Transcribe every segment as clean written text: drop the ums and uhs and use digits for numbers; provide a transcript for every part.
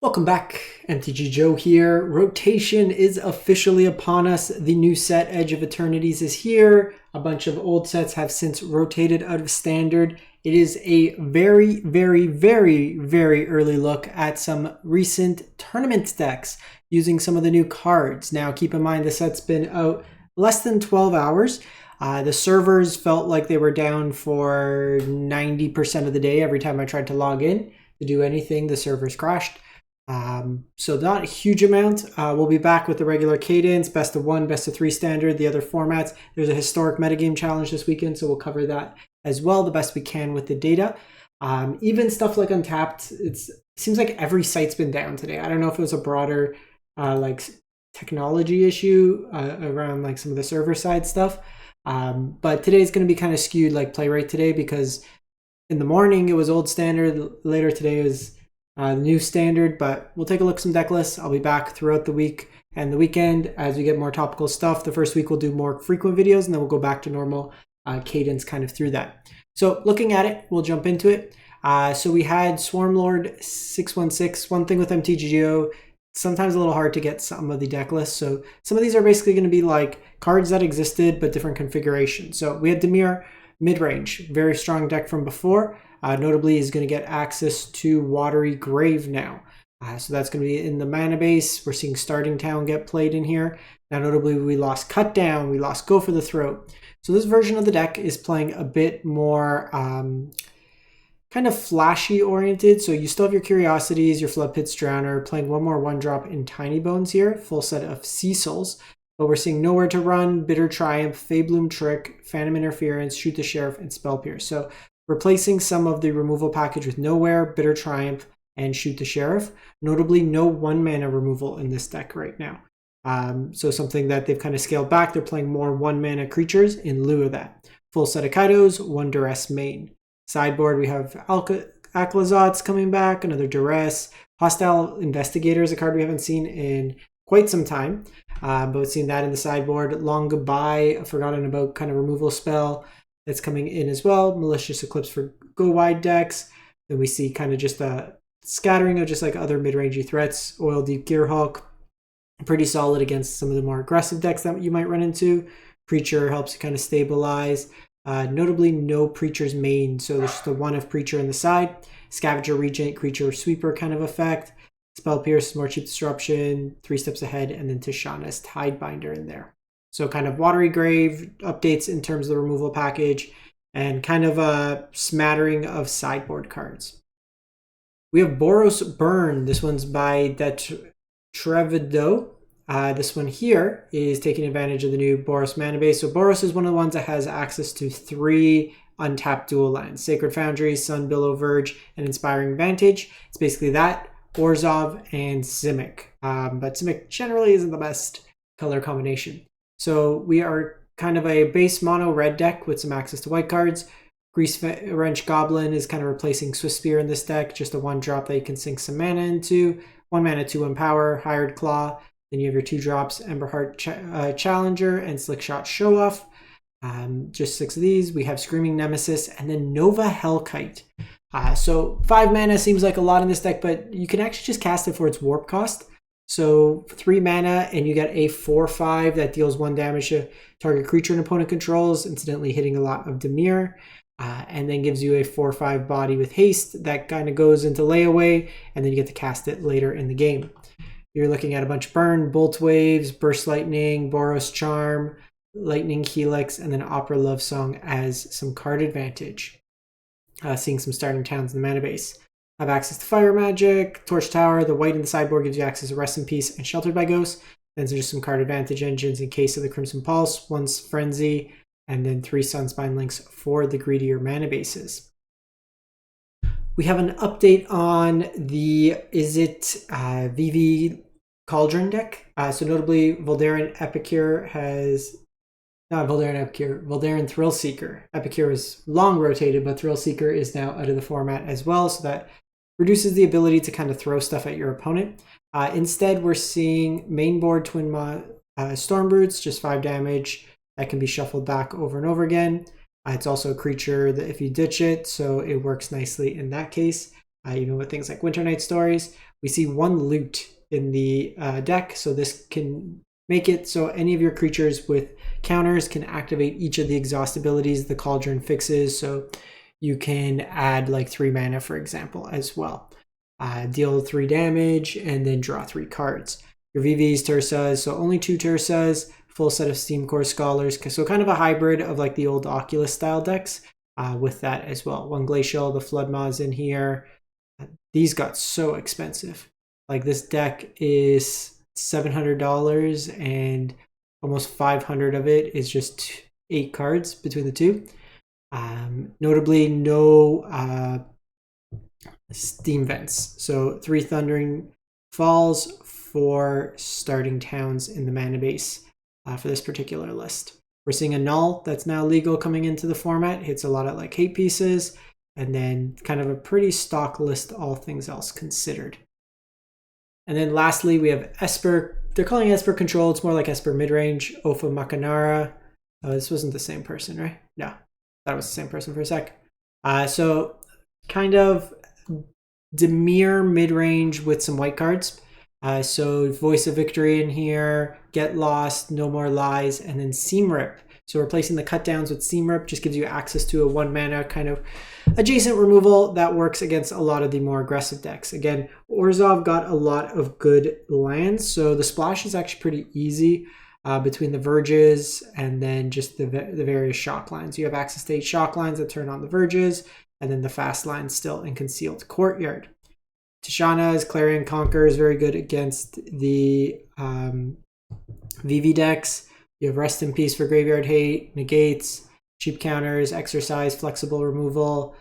Welcome back, MTG Joe here. Rotation is officially upon us. The new set, Edge of Eternities, is here. A bunch of old sets have since rotated out of Standard. It is a very early look at some recent tournament decks using some of the new cards. Now, keep in mind the set's been out less than 12 hours. The servers felt like they were down for 90% of the day. Every time I tried to log in to do anything, the servers crashed. So not a huge amount. We'll be back with the regular cadence, best of 1, best of 3 standard, the other formats. There's a historic metagame challenge this weekend, so we'll cover that as well the best we can with the data. Even stuff like Untapped, it seems like every site's been down today. I don't know if it was a broader like technology issue around like some of the server side stuff. But today's going to be kind of skewed like play rate today, because in the morning it was old standard, later today was the new standard. But we'll take a look at some deck lists. I'll be back throughout the week and the weekend as we get more topical stuff. The first week we'll do more frequent videos, and then we'll go back to normal cadence kind of through that. So looking at it, we'll jump into it. So we had Swarmlord 616. One thing with MTGO, sometimes a little hard to get some of the deck lists. So some of these are basically going to be like cards that existed but different configurations. So we had Dimir Midrange, very strong deck from before. Notably, is going to get access to Watery Grave now. So that's going to be in the mana base. We're seeing Starting Town get played in here. Now, notably, we lost Cut Down. We lost Go for the Throat. So this version of the deck is playing a bit more kind of flashy oriented. So you still have your Curiosities, your Flood Pits Drowner, playing one more 1-drop in Tiny Bones here. Full set of Sea Souls. But we're seeing Nowhere to Run, Bitter Triumph, Faebloom Trick, Phantom Interference, Shoot the Sheriff, and Spell Pierce. So replacing some of the removal package with Nowhere, Bitter Triumph, and Shoot the Sheriff. Notably, no 1-mana removal in this deck right now. So something that they've kind of scaled back. They're playing more 1-mana creatures in lieu of that. Full set of Kaidos, 1 Duress main. Sideboard, we have Aclazots coming back, another Duress. Hostile Investigator is a card we haven't seen in quite some time. But we've seen that in the sideboard. Long Goodbye, a forgotten about kind of removal spell that's coming in as well. Malicious Eclipse for go wide decks. Then we see kind of just a scattering of just like other mid-rangey threats. Oil Deep Gearhulk, pretty solid against some of the more aggressive decks that you might run into. Preacher helps you kind of stabilize. Notably, no Preacher's main, so there's just a 1 of Preacher in the side. Scavenger, Regent, Creature, Sweeper kind of effect. Spell Pierce, more cheap disruption, 3 steps ahead, and then Tishana's Tidebinder in there. So kind of Watery Grave updates in terms of the removal package, and kind of a smattering of sideboard cards. We have Boros Burn. This one's by Trevido. This one here is taking advantage of the new Boros mana base. So Boros is one of the ones that has access to 3 untapped dual lands. Sacred Foundry, Sun Billow Verge, and Inspiring Vantage. It's basically that, Orzhov, and Simic. But Simic generally isn't the best color combination. So we are kind of a base mono red deck with some access to white cards. Grease Wrench Goblin is kind of replacing Swift Spear in this deck. Just a 1-drop that you can sink some mana into. 1 mana, 2-1 power, Hired Claw. Then you have your 2 drops, Emberheart Challenger and Slick Shot Show Off. Just 6 of these. We have Screaming Nemesis and then Nova Hellkite. So 5 mana seems like a lot in this deck, but you can actually just cast it for its warp cost. So 3 mana and you get a 4/5 that deals 1 damage to target creature an opponent controls, incidentally hitting a lot of Dimir. And then gives you a 4/5 body with haste that kind of goes into layaway, and then you get to cast it later in the game. You're looking at a bunch of burn, Bolt Waves, Burst Lightning, Boros Charm, Lightning Helix, and then Opera Love Song as some card advantage. Seeing some Starting Towns in the mana base. Have access to Fire Magic, Torch Tower. The white in the sideboard gives you access to Rest in Peace and Sheltered by Ghosts. Then there's just some card advantage engines in case of the Crimson Pulse, 1 Frenzy, and then 3 Sunspine Links for the greedier mana bases. We have an update on the Vivi Cauldron deck. So notably, Voldaren Epicure has... Not Voldaren Epicure, Voldaren Thrillseeker. Epicure was long rotated, but Thrillseeker is now out of the format as well, so that reduces the ability to kind of throw stuff at your opponent. Instead, we're seeing mainboard Twin Stormbroots, just 5 damage. That can be shuffled back over and over again. It's also a creature that if you ditch it, so it works nicely in that case. Even with things like Winter Night Stories. We see 1 loot in the deck, so this can make it so any of your creatures with counters can activate each of the exhaust abilities the Cauldron fixes. So you can add like 3 mana, for example, as well. Deal 3 damage and then draw 3 cards. Your VVs, Tursas, so only 2 Tursas, full set of Steam Core Scholars, so kind of a hybrid of like the old Oculus style decks with that as well. 1 Glacial, the Flood Maws in here. These got so expensive. Like this deck is $700 and almost 500 of it is just 8 cards between the two. Notably, no steam vents. So 3 Thundering Falls, 4 starting towns in the mana base for this particular list. We're seeing a null that's now legal coming into the format. Hits a lot of like 8 pieces, and then kind of a pretty stock list, all things else considered. And then lastly, we have Esper. They're calling it Esper Control. It's more like Esper Midrange, Ofa Makanara. Oh, this wasn't the same person, right? No, that was the same person for a sec. So kind of Dimir Midrange with some white cards. So Voice of Victory in here, Get Lost, No More Lies, and then Seam Rip. So replacing the cut downs with Seam Rip just gives you access to a 1 mana kind of adjacent removal that works against a lot of the more aggressive decks. Again, Orzhov got a lot of good lands, so the splash is actually pretty easy between the Verges and then just the various shock lines. You have access to 8 shock lines that turn on the Verges, and then the fast lines still in Concealed Courtyard. Tishana's Clarion Conquer is very good against the VV decks. You have Rest in Peace for Graveyard Hate, Negates, Cheap Counters, Exercise, Flexible Removal,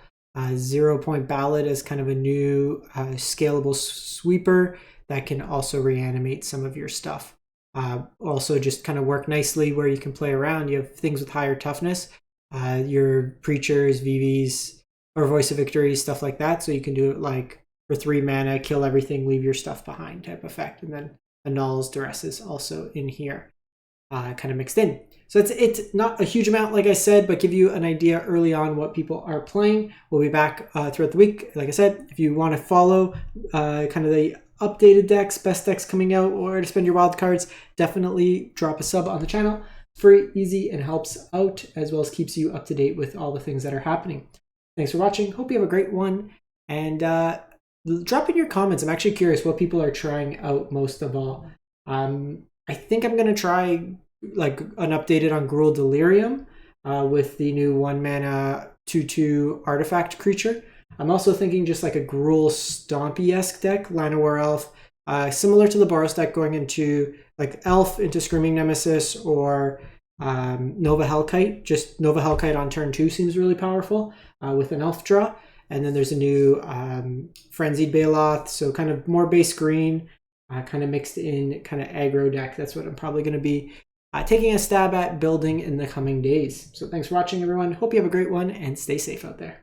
0 Point Ballad as kind of a new scalable sweeper that can also reanimate some of your stuff. Also just kind of work nicely where you can play around. You have things with higher toughness, your Preachers, VVs, or Voice of Victory, stuff like that. So you can do it like for 3 mana, kill everything, leave your stuff behind type effect. And then Annul's Duress is also in here, kind of mixed in. So it's not a huge amount, like I said, but give you an idea early on what people are playing. We'll be back throughout the week. Like I said, if you want to follow kind of the updated decks, best decks coming out, or to spend your wild cards, definitely drop a sub on the channel. Free, easy, and helps out, as well as keeps you up to date with all the things that are happening. Thanks for watching. Hope you have a great one. And drop in your comments. I'm actually curious what people are trying out most of all. I think I'm going to try like an updated on Gruul Delirium with the new 1 mana 2/2 artifact creature. I'm also thinking just like a Gruul Stompy-esque deck, Llanowar Elf, similar to the Boros deck, going into like Elf into Screaming Nemesis or Nova Hellkite. Just Nova Hellkite on turn 2 seems really powerful with an Elf draw. And then there's a new Frenzied Baloth, so kind of more base green, kind of mixed in kind of aggro deck. That's what I'm probably going to be taking a stab at building in the coming days. So thanks for watching, everyone. Hope you have a great one and stay safe out there.